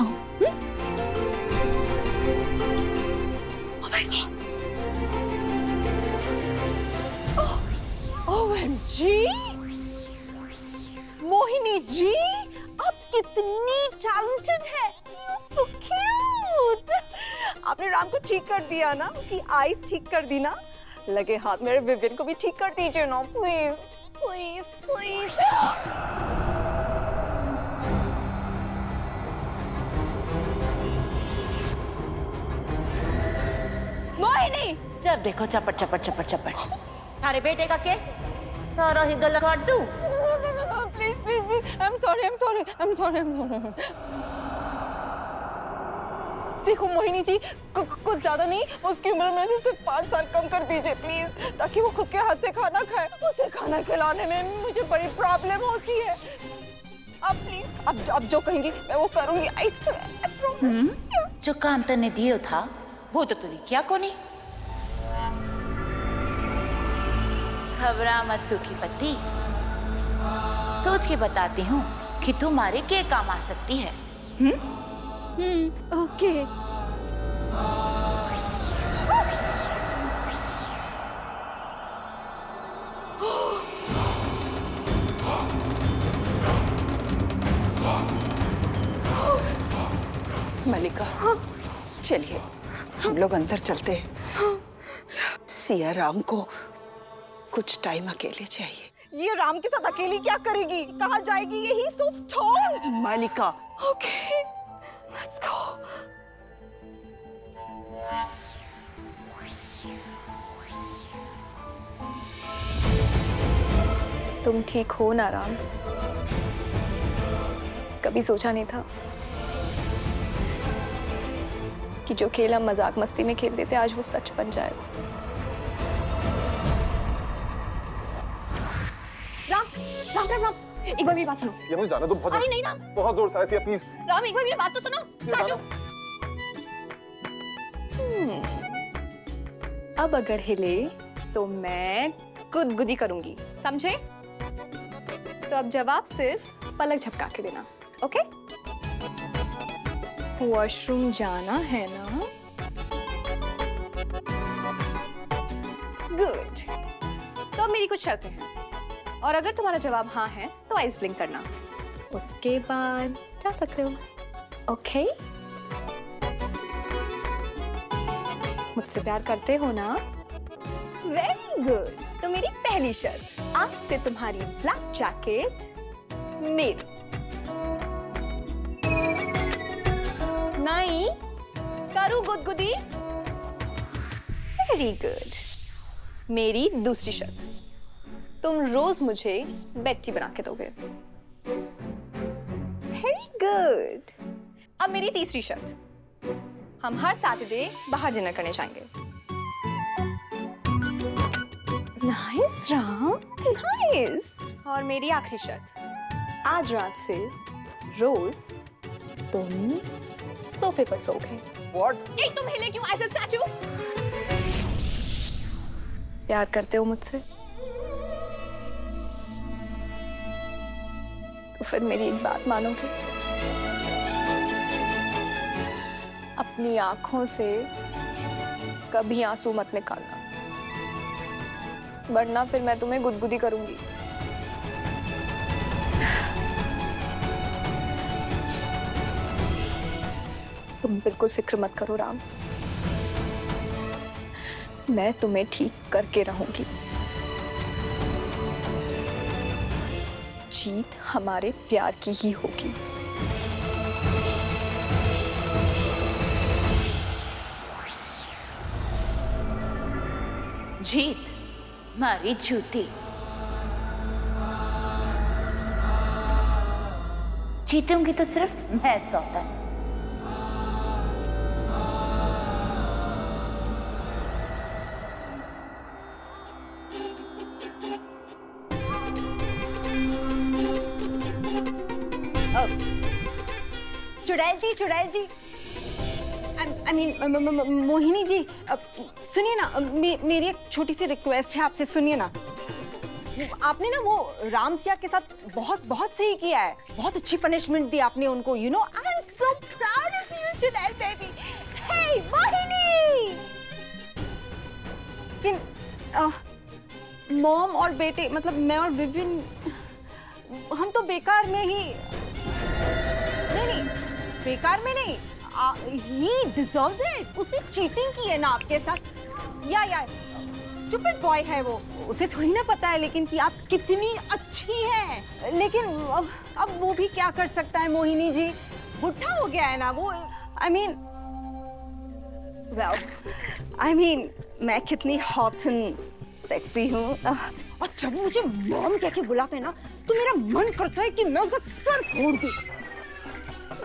जाओ। OMG! मोहिनी जी, आप कितनी टैलेंटेड है। You're so cute! आपने राम को ठीक कर दिया ना, उसकी आईज ठीक कर दी ना। लगे हाथ मेरे विवियन को भी ठीक कर दीजिए ना, प्लीज प्लीज प्लीज। मोहिनी, जब देखो चपट चपट चपट चपट। थारे बेटे का के सारा ही गला काट दूं। Please please please, I'm sorry। देखो मोहिनी जी, कुछ ज्यादा नहीं, उसकी उम्र में से सिर्फ 5 साल कम कर दीजिए प्लीज, ताकि वो खुद के हाथ से खाना खाए। उसे खाना खिलाने में मुझे बड़ी प्रॉब्लम होती है। आप प्लीज, अब जो कहेंगी मैं वो करूंगी। I swear। जो काम तने दियो था वो तो तूने किया को नहीं। घबरा मत सूखी पत्ती, सोच के बताती हूँ कि तुम्हारे क्या काम आ सकती है। ओके। मलिका, चलिए हम लोग अंदर चलते हैं। सिया राम को कुछ टाइम अकेले चाहिए। ये राम के साथ अकेली क्या करेगी, कहाँ जाएगी? यही सो स्टोन्ड। मालिका, ओके, लेट्स गो। तुम ठीक हो ना राम? कभी सोचा नहीं था कि जो खेल हम मजाक मस्ती में खेलते थे आज वो सच बन जाएगा। राम राम राम राम, एक बार मेरी बात सुनो। सिया मुझे जाना तो बहुत। अरे नहीं राम, बहुत जोर से सिया प्लीज। राम एक बार मेरी बात तो सुनो। साजू, अब अगर हिले तो मैं गुदगुदी करूंगी, समझे? तो अब जवाब सिर्फ पलक झपका के देना, ओके? वॉशरूम जाना है ना? गुड। तो अब मेरी कुछ शर्तें हैं, और अगर तुम्हारा जवाब हाँ है तो आइस ब्लिंक करना, उसके बाद जा सकते हो, ओके? मुझसे प्यार करते हो ना? Very good. तो मेरी पहली शर्त, आज से तुम्हारी ब्लैक जैकेट मेरी। नहीं करूँ गुदगुदी? Very good. मेरी दूसरी शर्त, तुम रोज मुझे बेटी बना के दोगे। Very good. अब मेरी तीसरी शर्त, हम हर सैटरडे बाहर डिनर करने जाएंगे। Nice Ram, nice. और मेरी आखिरी शर्त, आज रात से रोज तुम सोफे पर सोओगे। What? ए, तुम हिले क्यों ऐसे स्टैचू? प्यार करते हो मुझसे? तो फिर मेरी एक बात मानोगे? अपनी आंखों से कभी आंसू मत निकालना, वरना फिर मैं तुम्हें गुदगुदी करूंगी। तुम बिल्कुल फिक्र मत करो राम, मैं तुम्हें ठीक करके रहूंगी। जीत हमारे प्यार की ही होगी। जीत मारी झूठी, जीतूंगी तो सिर्फ मैं सौतन। चुड़ैल जी, I mean, मोहिनी जी, सुनिए ना, मेरी एक छोटी सी रिक्वेस्ट है आपसे, सुनिए ना। आपने ना वो राम सिया के साथ बहुत बहुत सही किया है, बहुत अच्छी पनिशमेंट दी आपने उनको, you know, I am so proud Junaid baby. Hey Mohini. Mom और बेटे मतलब मैं और विवियन हम तो बेकार में ही नहीं बेकार में नहीं he deserves it। उसने चीटिंग की है ना आपके साथ। या स्टूपिड बॉय है वो, उसे थोड़ी ना पता है लेकिन कि आप कितनी अच्छी हैं। लेकिन अब वो भी क्या कर सकता है मोहिनी जी, बुढ़ा हो गया है ना वो। I mean मैं कितनी हॉट एंड सेक्सी हूँ। और जब मुझे मॉम कह के बुलाते हैं ना तो मेरा मन करता है कि मैं उसका सर फोड़ दूँ।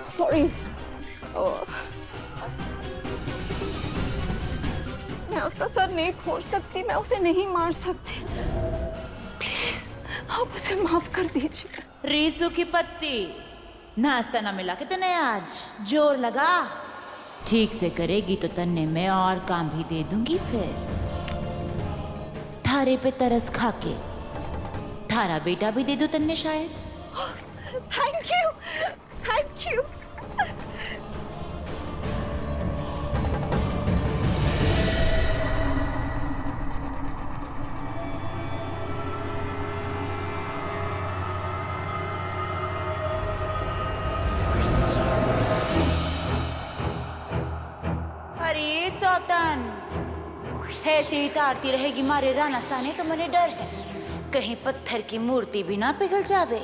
सॉरी। मैं उसका सर नहीं फोड़ सकती, मैं उसे नहीं मार सकती। प्लीज आप उसे माफ कर दीजिए। रीसू की पत्ती, नाश्ता ना मिला के तने आज जोर लगा। ठीक से करेगी तो तन्ने मैं और काम भी दे दूंगी। फिर थारे पे तरस खा के थारा बेटा भी दे दो तन्ने शायद। Thank you, thank you. अरे सौतन ऐसे ही तारती रहेगी मारे राना साने तो मने डर है कहीं पत्थर की मूर्ति भी ना पिघल जावे।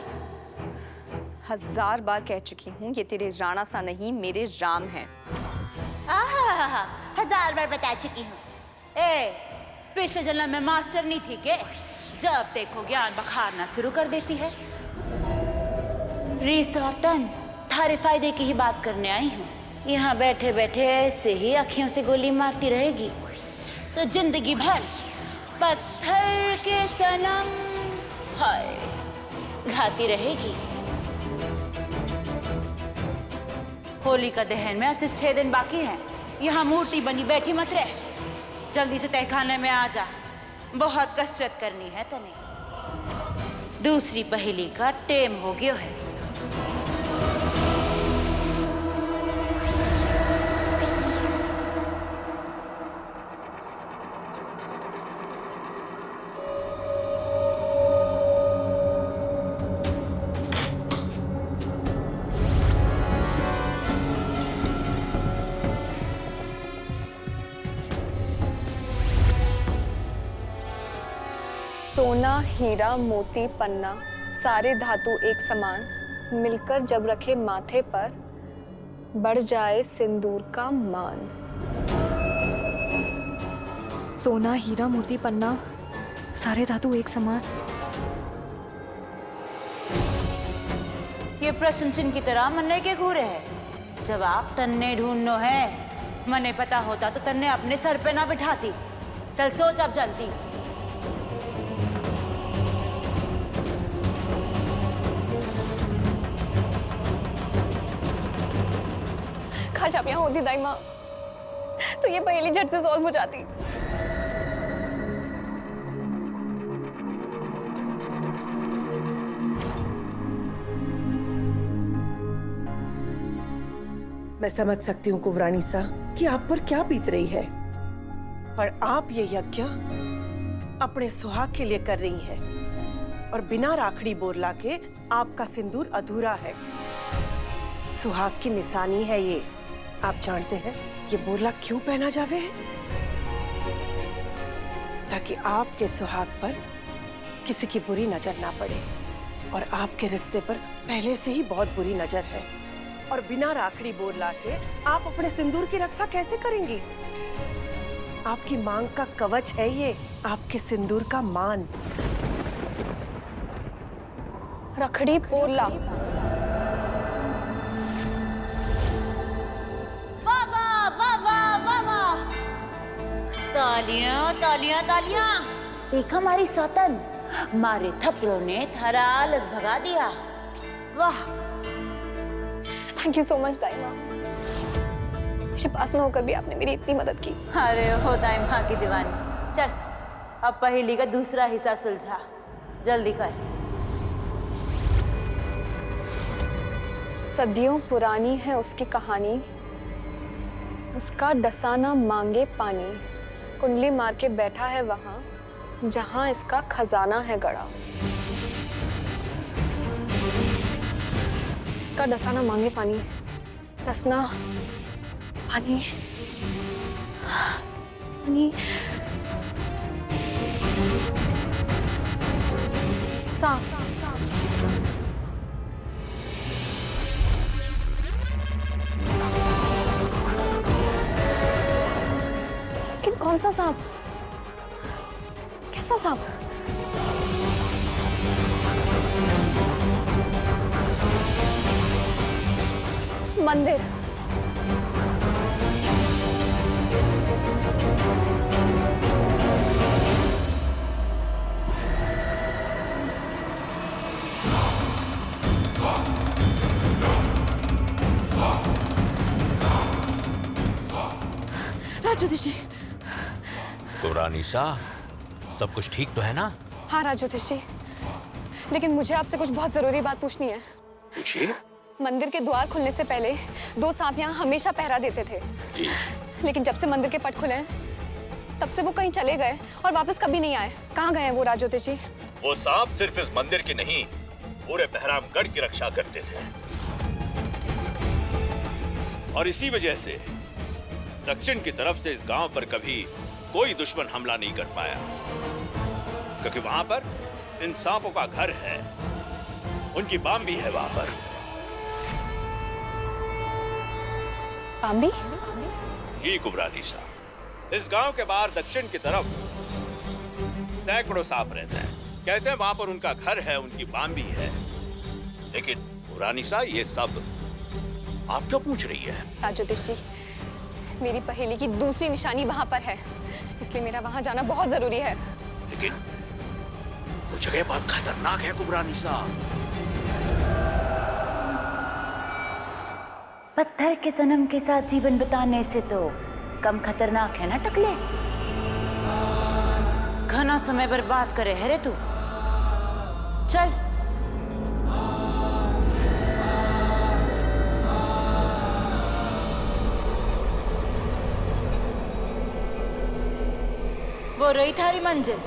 1000 बार कह चुकी हूँ ये तेरे राणा सा नहीं मेरे राम हैं। 1000 बार बता चुकी हूँ। पिछले जन्म में मास्टर नहीं थी के, जब देखो ज्ञान बखारना शुरू कर देती है। रिसौतन थारे फायदे की ही बात करने आई हूँ। यहाँ बैठे बैठे ऐसे ही अखियों से गोली मारती रहेगी तो जिंदगी भर पत्थर के सनम हाय घाती रहेगी। होली का दहन में अब से 6 दिन बाकी हैं। यहाँ मूर्ति बनी बैठी मत रह, जल्दी से तहखाने में आ जा, बहुत कसरत करनी है तने। दूसरी पहेली का टेम हो गया है। सोना हीरा मोती पन्ना सारे धातु एक समान मिलकर जब रखे माथे पर बढ़ जाए सिंदूर का मान। सोना हीरा मोती पन्ना सारे धातु एक समान। ये प्रश्न चिन्ह की तरह मन्ने के घूरे है। जवाब तन्ने ढूंढनो है। मने पता होता तो तन्ने अपने सर पे ना बिठाती। चल सोच अब जल्दी। काश आप यहाँ होती दाई माँ तो ये पहेली झट से सॉल्व हो जाती। मैं समझ सकती हूँ कुंवरानी सा कि आप पर क्या बीत रही है, पर आप ये यज्ञ अपने सुहाग के लिए कर रही हैं और बिना राखड़ी बोरला के आपका सिंदूर अधूरा है। सुहाग की निशानी है ये। आप जानते हैं ये बोरला क्यों पहना जावे है? ताकि आपके सुहाग पर किसी की बुरी नजर ना पड़े, और आपके रिश्ते पर पहले से ही बहुत बुरी नजर है। और बिना राखड़ी बोरला के आप अपने सिंदूर की रक्षा कैसे करेंगी? आपकी मांग का कवच है ये, आपके सिंदूर का मान। रखड़ी पोरला। तालियां तालियां तालियां। देख हमारी सौतन, मारे थप्पड़ों ने थारा आलस भगा दिया। वाह। थैंक यू सो मच दाई माँ, मेरे पास ना होकर भी आपने मेरी इतनी मदद की। अरे हो दाई माँ की दीवानी। चल अब पहेली का दूसरा हिस्सा सुलझा, जल्दी कर। सदियों पुरानी है उसकी कहानी, उसका डसाना मांगे पानी, कुंडली मार के बैठा है वहां जहां इसका खजाना है गड़ा। इसका डसाना मांगे पानी, डसना पानी, पानी। सांप। लेकिन कौन सा सांप? कैसा सांप? मंदिर। राजोतिष जी। गुरानिसा, सब कुछ ठीक तो है ना? हाँ राजोतिष जी, लेकिन मुझे आपसे कुछ बहुत जरूरी बात पूछनी है। पूछिए। मंदिर के द्वार खुलने से पहले 2 सांप यहाँ हमेशा पहरा देते थे जी। लेकिन जब से मंदिर के पट खुले हैं, तब से वो कहीं चले गए और वापस कभी नहीं आए। कहाँ गए हैं वो राजोतिष जी? वो सांप सिर्फ इस मंदिर की नहीं, पूरे बहरामगढ़ की रक्षा करते थे और इसी वजह से दक्षिण की तरफ से इस गांव पर कभी कोई दुश्मन हमला नहीं कर पाया, क्योंकि वहां पर इन सांपों का घर है, उनकी बाम्बी है वहां पर। बाम्बी? जी कुबरानिसा, इस गांव के बाहर दक्षिण की तरफ सैकड़ों सांप रहते हैं। कहते हैं वहां पर उनका घर है, उनकी बाम्बी है। लेकिन कुबरानिसा, ये सब आप क्यों पूछ रही है? राजोतिष जी, मेरी पहेली की दूसरी निशानी वहां पर है, इसलिए मेरा वहां जाना बहुत जरूरी है। लेकिन वो जगह बहुत खतरनाक है कुबरानिसा। पत्थर के सनम के साथ जीवन बिताने से तो कम खतरनाक है ना टकले। घना समय बर्बाद करे है रे तू। चल। वो रही थारी मंजिल।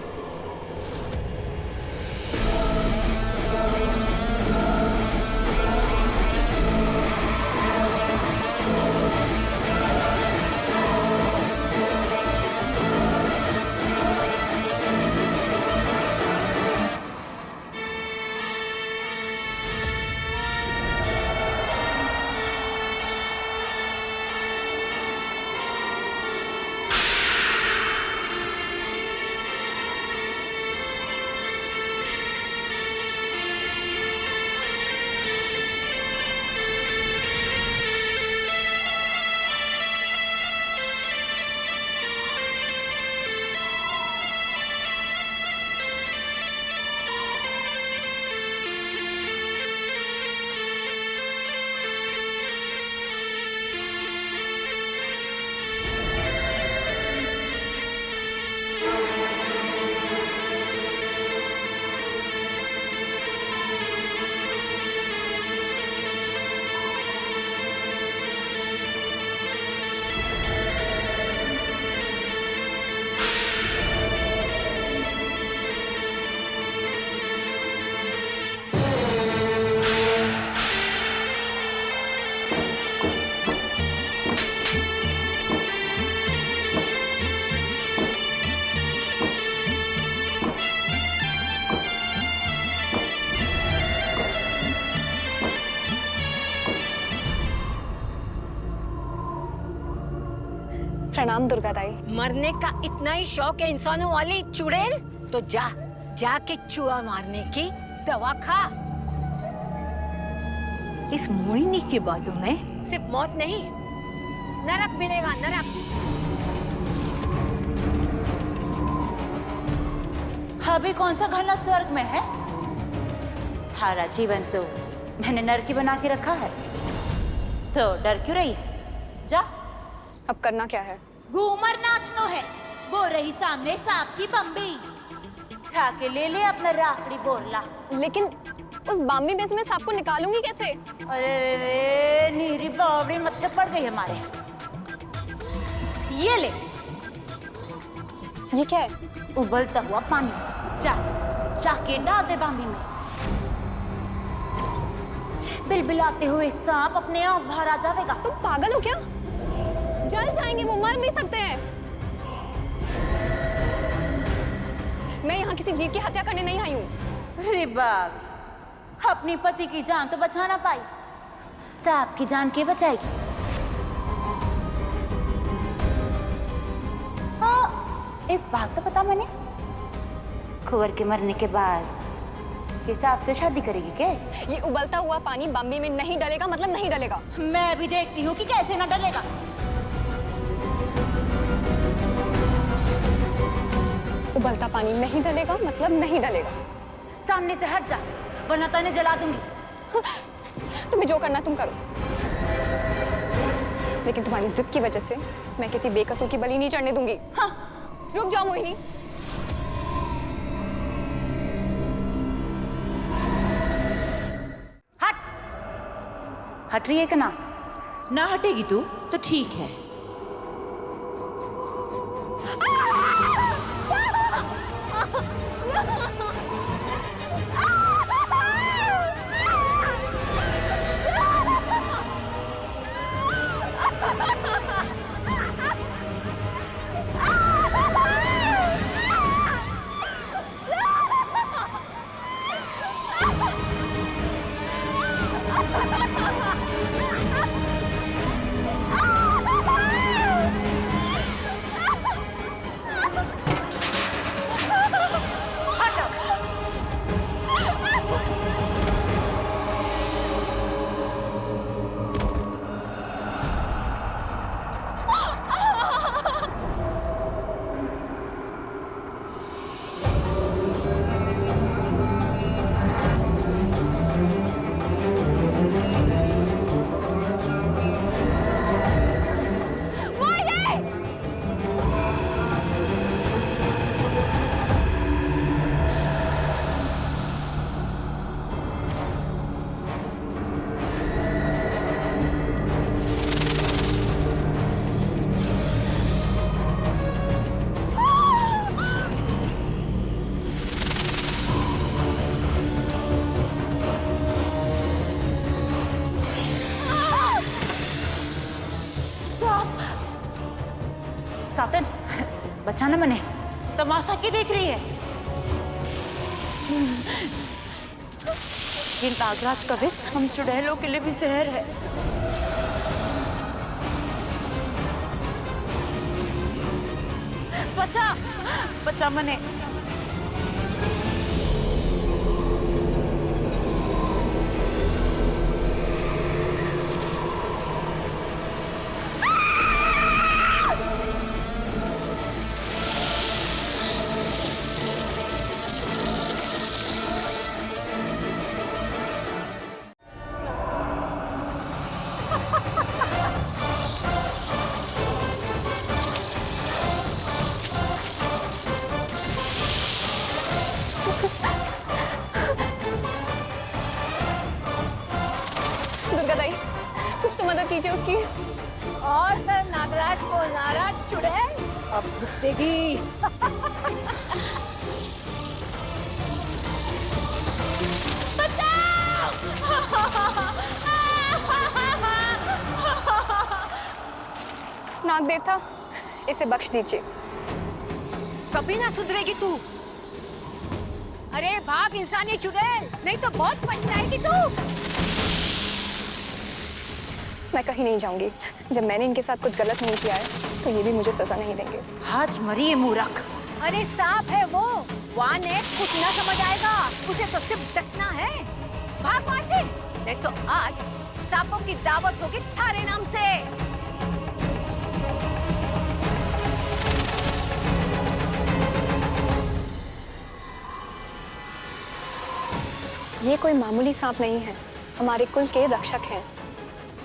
प्रणाम दुर्गा दाई। मरने का इतना ही शौक है इंसानों वाली चुड़ैल, तो जाके चूहा मारने की दवा खा। इस मोहिनी के बातों में सिर्फ मौत नहीं, नरक मिलेगा, नरक। अभी कौन सा घना स्वर्ग में है? थारा जीवन तो मैंने नरकी बना के रखा है, तो डर क्यों रही? जा। अब करना क्या है? घूमर नाचनो है। वो रही सामने सांप की बम्बी, जाके ले ले अपना राखड़ी बोरला। लेकिन उस बाम्बी में से मैं सांप को निकालूंगी कैसे? अरे रे नीरी बावड़ी मतलब पड़ गई हमारे। ये ले, ये क्या है? उबलता हुआ पानी। जा जाके डाल दे बाम्बी में। बिलबिलाते हुए सांप अपने आप बाहर आ जाएगा। तुम पागल हो क्या? जल जाएंगे वो, मर भी सकते हैं। मैं यहाँ किसी जीव की हत्या करने नहीं आई हूँ। अरे बाप, अपनी पति की जान तो बचा ना पाई, सांप की जान के बचाएगी। हाँ, एक बात तो पता मैंने, कुंवर के मरने के बाद ये सांप से शादी करेगी क्या? ये उबलता हुआ पानी बाम्बी में नहीं डलेगा मतलब नहीं डलेगा। मैं भी देखती हूँ कि कैसे ना डलेगा। उबलता पानी नहीं डलेगा मतलब नहीं डलेगा। सामने से हट जा, वरना तने जला दूंगी। तुम्हें जो करना तुम करो, लेकिन तुम्हारी जिद की वजह से मैं किसी बेकसूर की बलि नहीं चढ़ने दूंगी। हाँ। रुक जाओ मोहिनी। हट रही है कि ना? ना हटेगी तू तो ठीक है। सातन, बचाना मने, तमाशा की देख रही है? ये नागराज का विष हम चुड़ैलों के लिए भी जहर है। बचा, बचा मने। कुछ तो मदद कीजिए उसकी। और सर नागराज को नाराज चुड़ैल अब गुस्सेगी। नाग देवता, इसे बख्श दीजिए। कभी ना सुधरेगी तू। अरे भाग इंसानी चुड़ैल, नहीं तो बहुत पछताएगी तू। मैं कहीं नहीं जाऊंगी। जब मैंने इनके साथ कुछ गलत नहीं किया है तो ये भी मुझे सजा नहीं देंगे। आज मरी ये मूर्ख। अरे सांप है वो, वहाँ ने कुछ ना समझ आएगा, उसे तो सिर्फ डसना है। भाग वहाँ से, नहीं तो आज सांपों की दावत होगी थारे नाम से। ये कोई मामूली सांप नहीं है, हमारे कुल के रक्षक हैं।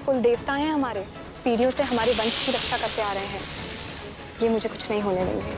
कुल देवता हैं हमारे, पीढ़ियों से हमारे वंश की रक्षा करते आ रहे हैं। ये मुझे कुछ नहीं होने देंगे।